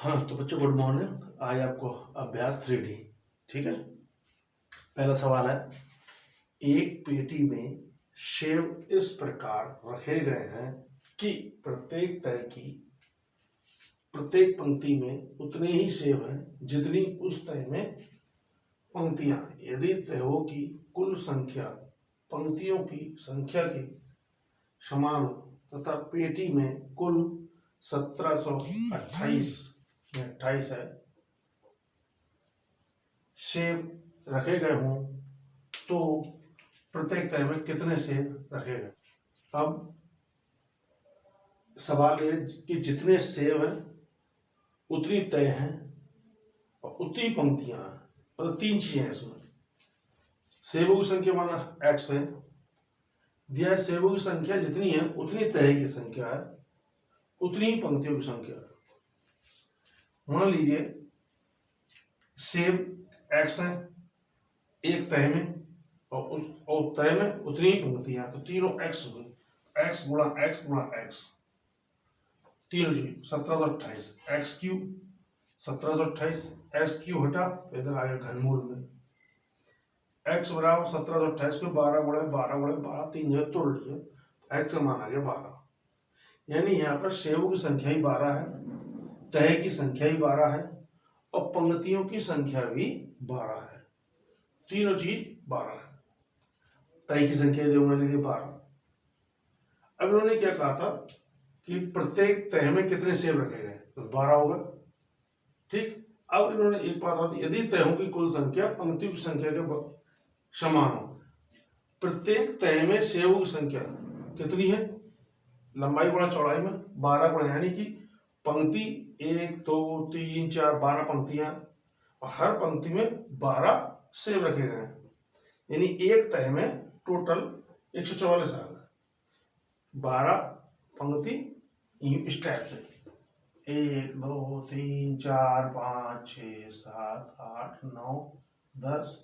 हाँ तो बच्चों गुड मॉर्निंग। आज आपको अभ्यास 3D। ठीक है। पहला सवाल है, एक पेटी में सेब इस प्रकार रखे गए हैं कि प्रत्येक तह की प्रत्येक पंक्ति में उतने ही सेब हैं जितनी उस तह में पंक्तियां। यदि तहों की कुल संख्या पंक्तियों की संख्या के समान हो तथा पेटी में कुल 1728 28 है सेब रखे गए हों तो प्रत्येक तह में कितने सेब रखे गए। अब सवाल है कि जितने सेब हैं उतनी तय हैं और उतनी पंक्तियां हैं। मतलब तीन चीजें हैं इसमें। सेबों की संख्या माना x है, दिया है सेबों की संख्या जितनी है उतनी तह की संख्या है, उतनी ही पंक्तियों की संख्या है। मान लीजिए सेब x है एक तह में और तह में उतनी ही पंक्तियां, तो तीनों x हुई, x गुणा x गुणा x, तीनों चीज 1728 एक्स क्यू 1728 एक्स क्यू हटा तो इधर आ गया घनमूल में x बराबर 1728 को 12 गुणे 12 गुणे 12 तीन जगह तोड़ लिए, x का मान आ गया 12। यानी यहाँ पर सेबों की संख्या ही 12 है, तह की संख्या ही 12 है और पंक्तियों की संख्या भी 12 है। तीनों चीज 12 है। तय की संख्या देवना ली 12। अब इन्होंने क्या कहा था कि प्रत्येक तह में कितने सेब रखे गए, तो 12 होगा। ठीक। अब इन्होंने एक बात बताई, यदि तहों की कुल संख्या पंक्तियों की संख्या के समान हो, प्रत्येक तह में सेबों की संख्या कितनी है, लंबाई गुणा चौड़ाई में 12 गुणा, यानी कि पंक्ति 1 2 3 4 12 पंक्तियां और हर पंक्ति में 12 सेब रखे गए हैं। यानी एक तह में टोटल 144 आ गए। 12 पंक्ति इस टाइप से 1 2 3 4 5 6 7 8 9 10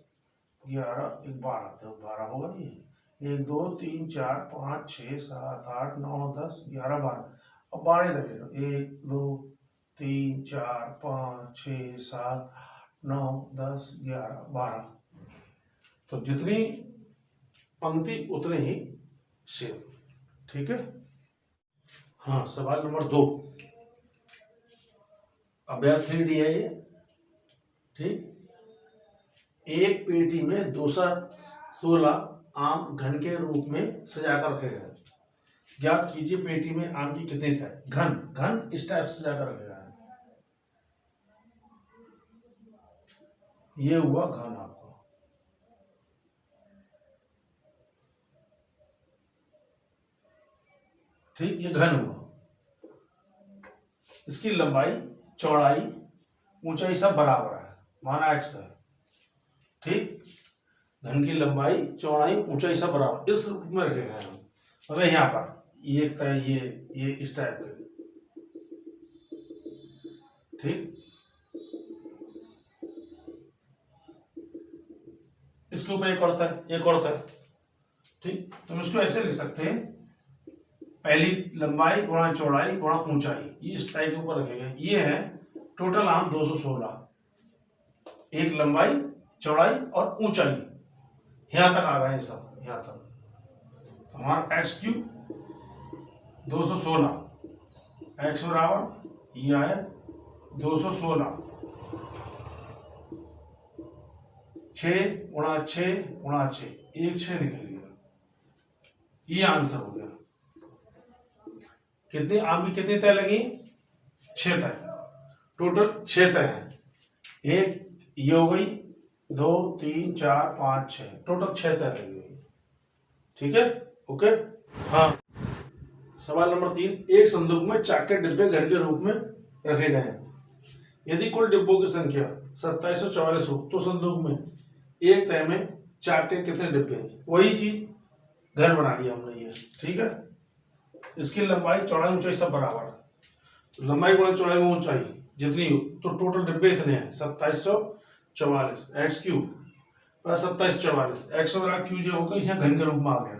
11 12, तो 12 होगा ये। 1 2 3 4 5 6 7 8 9 10 11 12। अब 12 तक ले लो, 1 2 3 4 5 6 7 9 10 11 12, तो जितनी पंक्ति उतने ही सेब। ठीक है। हाँ सवाल नंबर 2, अभ्यास 3D है ये। ठीक। एक पेटी में 216 आम घन के रूप में सजाकर रखे गए। ज्ञात कीजिए पेटी में आम की कितनी तय। घन घन इस टाइप से सजाकर रखे गए। ये हुआ घन आपको। ठीक, ये घन हुआ। इसकी लंबाई चौड़ाई ऊंचाई सब बराबर है, माना x है। ठीक। घन की लंबाई चौड़ाई ऊंचाई सब बराबर इस रूप में रखे गए हम। अब यहाँ पर ये एक तरह ये इस टाइप के। ठीक। इसके ऊपर एक और था, एक और था। ठीक। तो हम इसको ऐसे लिख सकते हैं, पहली लंबाई गुणा चौड़ाई गुणा ऊंचाई, ये इस टाइप के ऊपर रखे गए। ये है टोटल आम 216, एक लंबाई चौड़ाई और ऊंचाई, यहां तक आ गए सब, यहां तक। तो हमारा एक्स क्यूब 216, एक्स बराबर ये आया 216, 6 गुणा 6 गुणा 6, 1 6 निकल गया। ये आंसर हो गया। कितनी आम की कितनी तय लगी, 6 तय, टोटल 6 तय है। एक ये हो गई, 2 3 4 5 6, टोटल 6 तय लगी। ठीक है। ओके। हाँ सवाल नंबर 3, एक संदूक में चाक के डिब्बे घर के रूप में रखे गए हैं। यदि कुल डिब्बों की संख्या 2744 हो तो संदूक में एक तय में चाक के कितने डिब्बे हैं। वही चीज घर बना लिया हमने ये। ठीक है। इसकी लंबाई चौड़ाई ऊंचाई सब बराबर है, तो लंबाई गुणा चौड़ाई में ऊंचाई जितनी हो, तो टोटल डिब्बे इतने हैं 2744 एक्स क्यूब 2744, एक्स बराबर क्यू जो होगा यहाँ घन के रूप में आ गया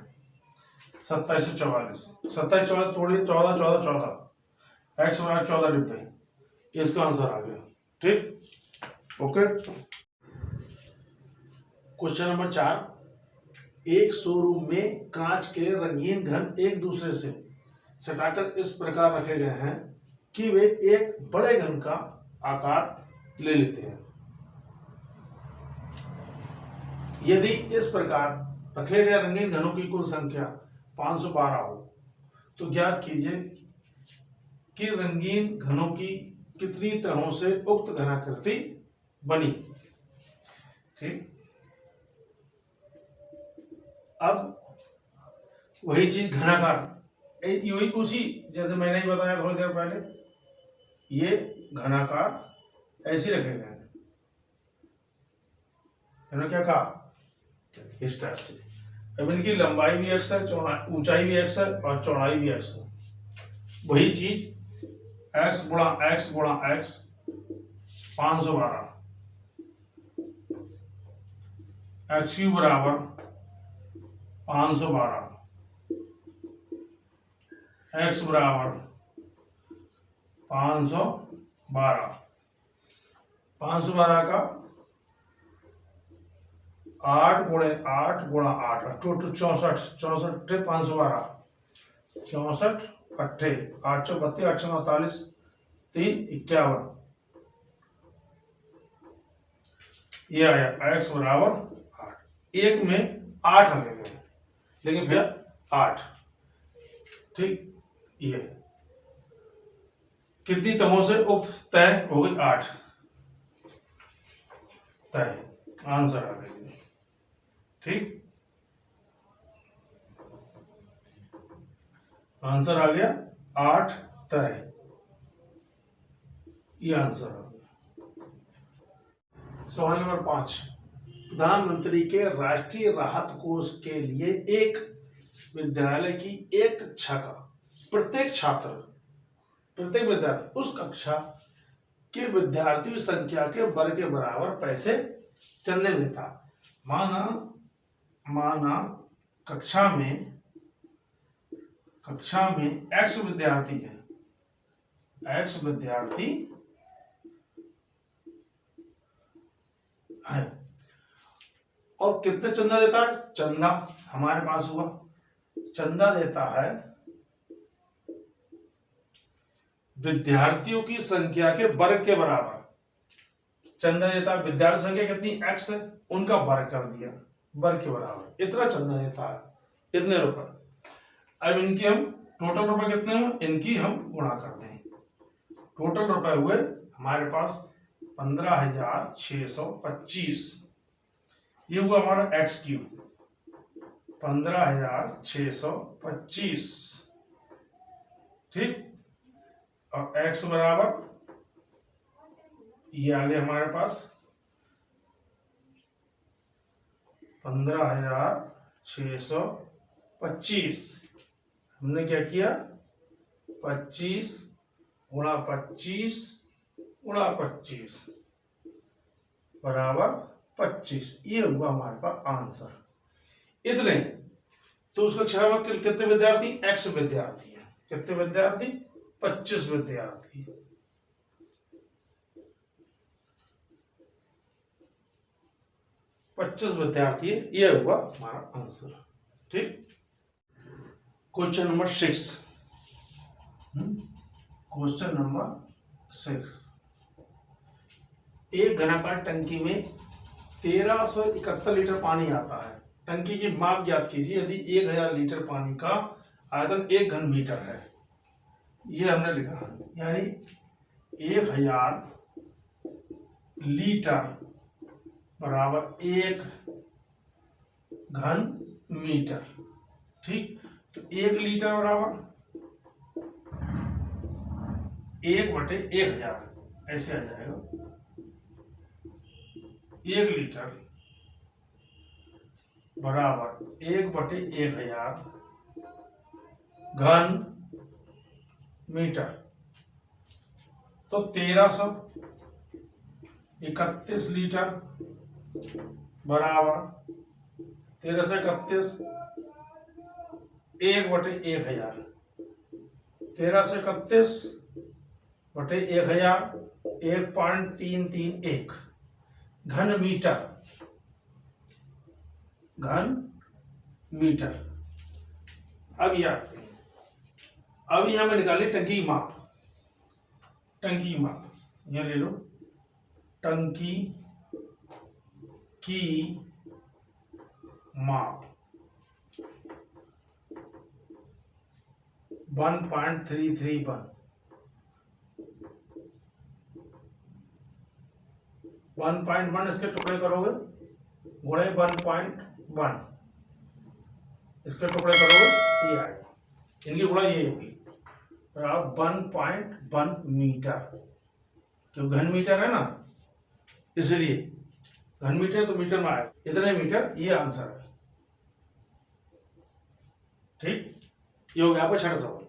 2744 27 14 तोड़िए 14 14 14, एक्स बराबर 14 डिब्बे, इसका आंसर आ गया। ठीक, ओके। क्वेश्चन नंबर 4, एक शोरूम में कांच के रंगीन घन एक दूसरे से सटाकर इस प्रकार रखे गए हैं कि वे एक बड़े घन का आकार ले लेते हैं। यदि इस प्रकार रखे गए रंगीन घनों की कुल संख्या 512 हो तो ज्ञात कीजिए कि रंगीन घनों की कितनी तहों से उक्त घनाकृति बनी। ठीक, अब वही चीज घनाकार, यही उसी जैसे मैंने ही बताया थोड़ी देर पहले, ये घनाकार ऐसे रखे गए हैं, क्या कहा, इस टाइप से। अब इनकी लंबाई भी x है, ऊंचाई भी x है और चौड़ाई भी x है। वही चीज x गुणा x गुणा x 512, x³ बराबर 512, x बराबर 512, 512 का 8 गुणे 8 गुणा 8 टोटल 64, 64 512, 64 अट्ठे 832, 849, 3 51, ये आया x बराबर 8। एक में 8 रखे गए लेकिन फिर 8। ठीक, ये कितनी तहों से उक्त तय हो गई, 8 तय, आंसर आ गया। ठीक, आंसर आ गया 8 तय, ये आंसर आ गया। सवाल नंबर 5, प्रधानमंत्री के राष्ट्रीय राहत कोष के लिए एक विद्यालय की एक कक्षा का प्रत्येक विद्यार्थी उस कक्षा के विद्यार्थियों की संख्या के वर्ग के बराबर पैसे चंदे में था। माना कक्षा में x विद्यार्थी है और कितने चंदा देता है, चंदा हमारे पास हुआ, चंदा देता है विद्यार्थियों की संख्या के वर्ग के बराबर। चंदा देता है, विद्यार्थी संख्या कितनी x है, उनका वर्ग कर दिया, वर्ग के बराबर इतना चंदा देता है, इतने रुपए। अब इनकी हम टोटल रुपए कितने हैं, इनकी हम गुणा करते हैं। टोटल रुपए हुए हमारे पास 15,625, ये हुआ हमारा x³, 15,625। ठीक, और x बराबर ये आ गया हमारे पास 15,625। हमने क्या किया, 25 गुणा 25 गुणा 25 बराबर 25, ये हुआ हमारे पास आंसर। इतने तो उसका कक्षा में कितने विद्यार्थी, x विद्यार्थी है, कितने विद्यार्थी, 25 विद्यार्थी। 25 विद्यार्थी है, ये हुआ हमारा आंसर। ठीक, क्वेश्चन नंबर 6, क्वेश्चन नंबर 6, एक घनाकार टंकी में 1371 लीटर पानी आता है। टंकी की माप ज्ञात कीजिए यदि 1000 लीटर पानी का आयतन 1 घन मीटर है। ये हमने लिखा, यानी 1000 लीटर बराबर 1 घन मीटर। ठीक, तो 1 लीटर बराबर 1/1000 ऐसे आ जाएगा। 1 लीटर बराबर 1/1000 घन मीटर, तो 1331 लीटर बराबर 1331 1/1000, 1331 बटे 1000 1.331 घन मीटर। अब यहां में निकाले टंकी माप। यहां ले लो टंकी की माप 1.331। 1.1 इसके टुकड़े करोगे गुणे 1.1 इसके टुकड़े करोगे ये आएगा, इनकी गुणा ये होगी। तो आप 1.1 मीटर, क्यों घन मीटर है ना, इसलिए घन मीटर तो मीटर में आएगा, इतने मीटर, ये आंसर है। ठीक, ये हो गया आपका छठा सवाल।